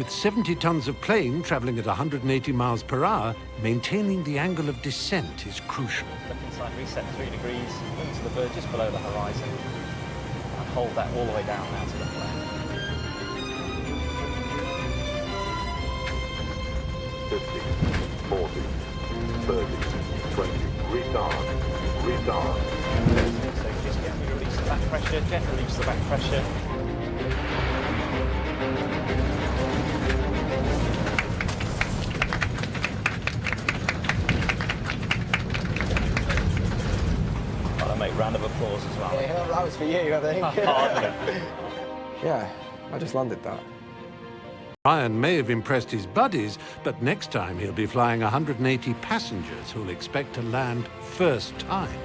With 70 tons of plane traveling at 180 miles per hour, maintaining the angle of descent is crucial. Look inside, reset 3 degrees, into the bird just below the horizon, and hold that all the way down now to the flare. 50, 40, 30, 20, retard, retard. So just gently release the back pressure, gently release the back pressure. Got to make round of applause as well. Yeah, that was for you, I think. Yeah, I just landed that. Ryan may have impressed his buddies, but next time he'll be flying 180 passengers who'll expect to land first time.